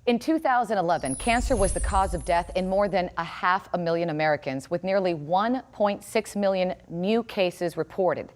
In 2011, cancer was the cause of death in more than 500,000 Americans, with nearly 1.6 million new cases reported.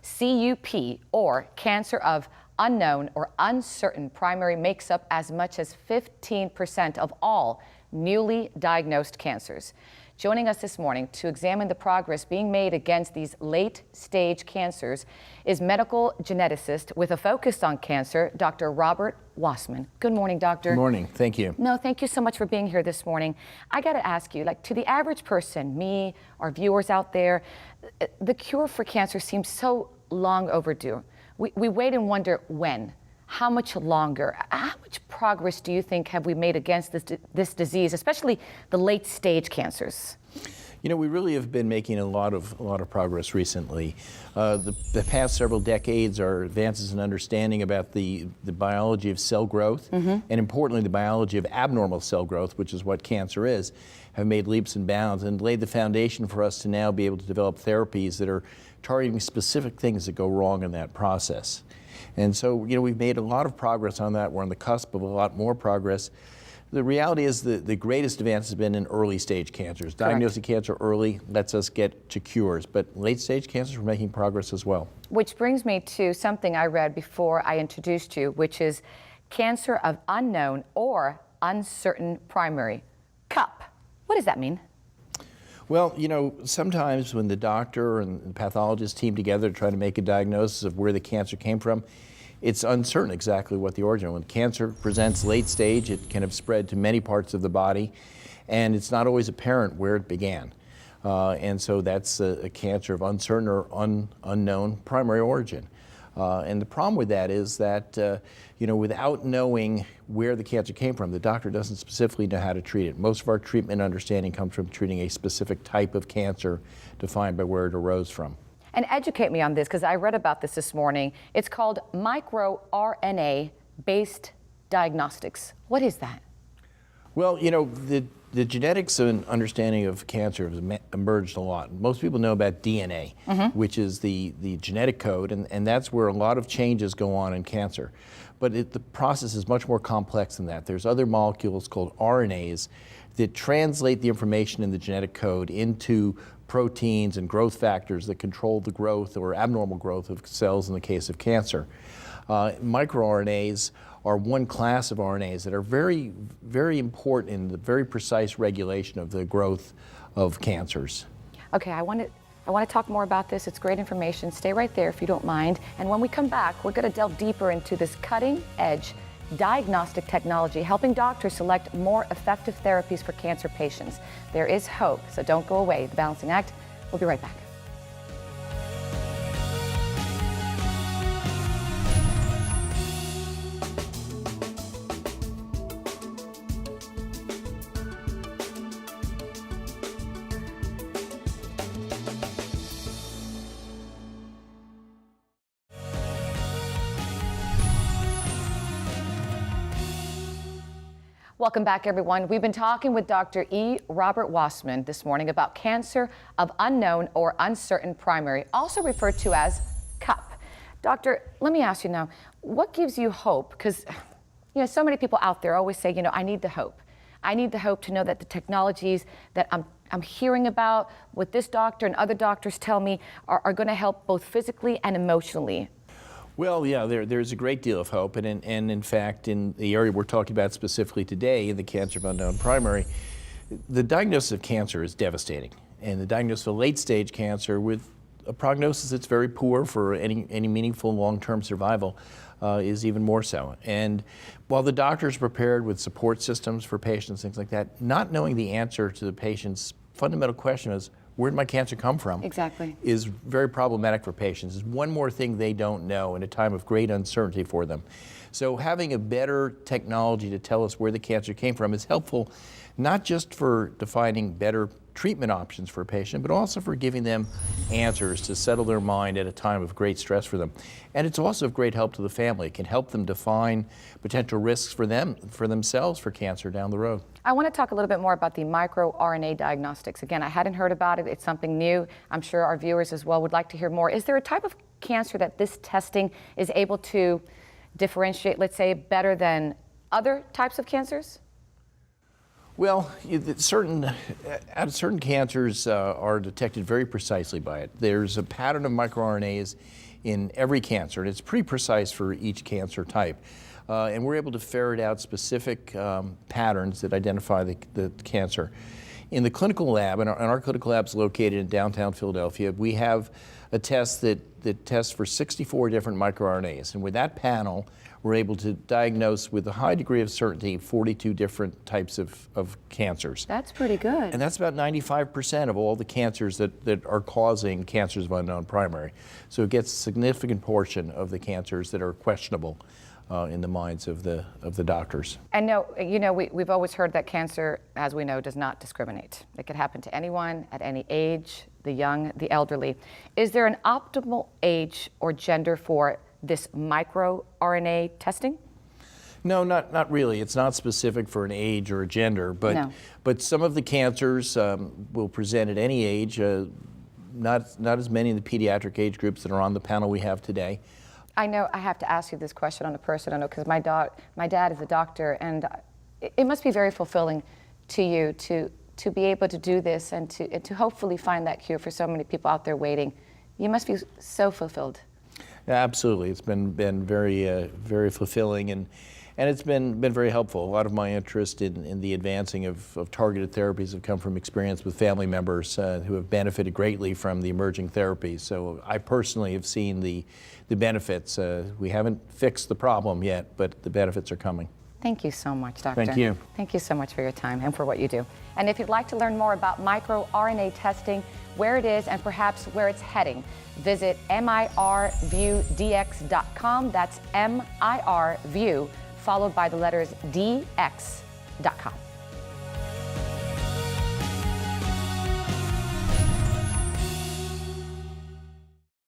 CUP, or cancer of unknown or uncertain primary, makes up as much as 15% of all newly diagnosed cancers. Joining us this morning to examine the progress being made against these late-stage cancers is medical geneticist with a focus on cancer, Dr. Robert Wassman. Good morning, doctor. Good morning. Thank you. No, thank you so much for being here this morning. I got to ask you, to the average person, me, our viewers out there, the cure for cancer seems so long overdue. We wait and wonder when. How much longer? How much progress do you think have we made against this disease, especially the late-stage cancers? You know, we really have been making a lot of progress recently. The past several decades, our advances in understanding about the biology of cell growth, and importantly the biology of abnormal cell growth, which is what cancer is, have made leaps and bounds and laid the foundation for us to now be able to develop therapies that are targeting specific things that go wrong in that process. And so, you know, we've made a lot of progress on that. We're on the cusp of a lot more progress. The reality is that the greatest advance has been in early stage cancers. Correct. Diagnosing cancer early lets us get to cures, but late stage cancers we're making progress as well. Which brings me to something I read before I introduced you, which is cancer of unknown or uncertain primary, CUP. What does that mean? Well, you know, sometimes when the doctor and the pathologist team together to try to make a diagnosis of where the cancer came from, it's uncertain exactly what the origin. When cancer presents late stage, it can have spread to many parts of the body, and it's not always apparent where it began. And so that's a cancer of uncertain or unknown primary origin. And the problem with that is that, you know, without knowing where the cancer came from, the doctor doesn't specifically know how to treat it. Most of our treatment understanding comes from treating a specific type of cancer defined by where it arose from. And educate me on this, because I read about this morning. It's called micro-RNA-based diagnostics. What is that? Well, you know, the genetics and understanding of cancer has emerged a lot. Most people know about DNA, which is the genetic code, and that's where a lot of changes go on in cancer. But the process is much more complex than that. There's other molecules called RNAs that translate the information in the genetic code into proteins and growth factors that control the growth or abnormal growth of cells in the case of cancer. MicroRNAs are one class of RNAs that are very, very important in the very precise regulation of the growth of cancers. Okay, I want to talk more about this. It's great information. Stay right there if you don't mind. And when we come back, we're going to delve deeper into this cutting-edge diagnostic technology, helping doctors select more effective therapies for cancer patients. There is hope, so don't go away. The Balancing Act. We'll be right back. Welcome back, everyone. We've been talking with Dr. Robert Wassman this morning about cancer of unknown or uncertain primary, also referred to as CUP. Doctor, let me ask you now, what gives you hope? Because, you know, so many people out there always say, you know, I need the hope. I need the hope to know that the technologies that I'm hearing about, what this doctor and other doctors tell me, are going to help both physically and emotionally. Well, yeah, there's a great deal of hope, and in fact, in the area we're talking about specifically today, in the cancer of unknown primary, the diagnosis of cancer is devastating, and the diagnosis of late-stage cancer with a prognosis that's very poor for any meaningful long-term survival is even more so. And while the doctors are prepared with support systems for patients, things like that, not knowing the answer to the patient's fundamental question is, where did my cancer come from? Exactly. Is very problematic for patients. It's one more thing they don't know in a time of great uncertainty for them. So having a better technology to tell us where the cancer came from is helpful, not just for defining better treatment options for a patient, but also for giving them answers to settle their mind at a time of great stress for them. And it's also of great help to the family. It can help them define potential risks for themselves for cancer down the road. I want to talk a little bit more about the micro-RNA diagnostics. Again, I hadn't heard about it. It's something new. I'm sure our viewers as well would like to hear more. Is there a type of cancer that this testing is able to differentiate, let's say, better than other types of cancers? Well, certain cancers are detected very precisely by it. There's a pattern of microRNAs in every cancer, and it's pretty precise for each cancer type. And we're able to ferret out specific patterns that identify the cancer. In the clinical lab, and our clinical lab is located in downtown Philadelphia, we have a test that tests for 64 different microRNAs. And with that panel, we're able to diagnose with a high degree of certainty 42 different types of cancers. That's pretty good. And that's about 95% of all the cancers that are causing cancers of unknown primary. So it gets a significant portion of the cancers that are questionable in the minds of the doctors. And no, you know, we've always heard that cancer, as we know, does not discriminate. It could happen to anyone at any age, the young, the elderly. Is there an optimal age or gender for this microRNA testing? No, not really. It's not specific for an age or a gender, but some of the cancers will present at any age. Not as many in the pediatric age groups that are on the panel we have today. I know I have to ask you this question on a personal note because my dad is a doctor, and it must be very fulfilling to you to be able to do this and to hopefully find that cure for so many people out there waiting. You must be so fulfilled. Absolutely, it's been very fulfilling, and it's been very helpful. A lot of my interest in the advancing of targeted therapies have come from experience with family members who have benefited greatly from the emerging therapies. So I personally have seen the benefits. We haven't fixed the problem yet, but the benefits are coming. Thank you so much, Doctor. Thank you. Thank you so much for your time and for what you do. And if you'd like to learn more about microRNA testing, where it is, and perhaps where it's heading, visit mirviewdx.com. That's mirview, followed by the letters dx.com.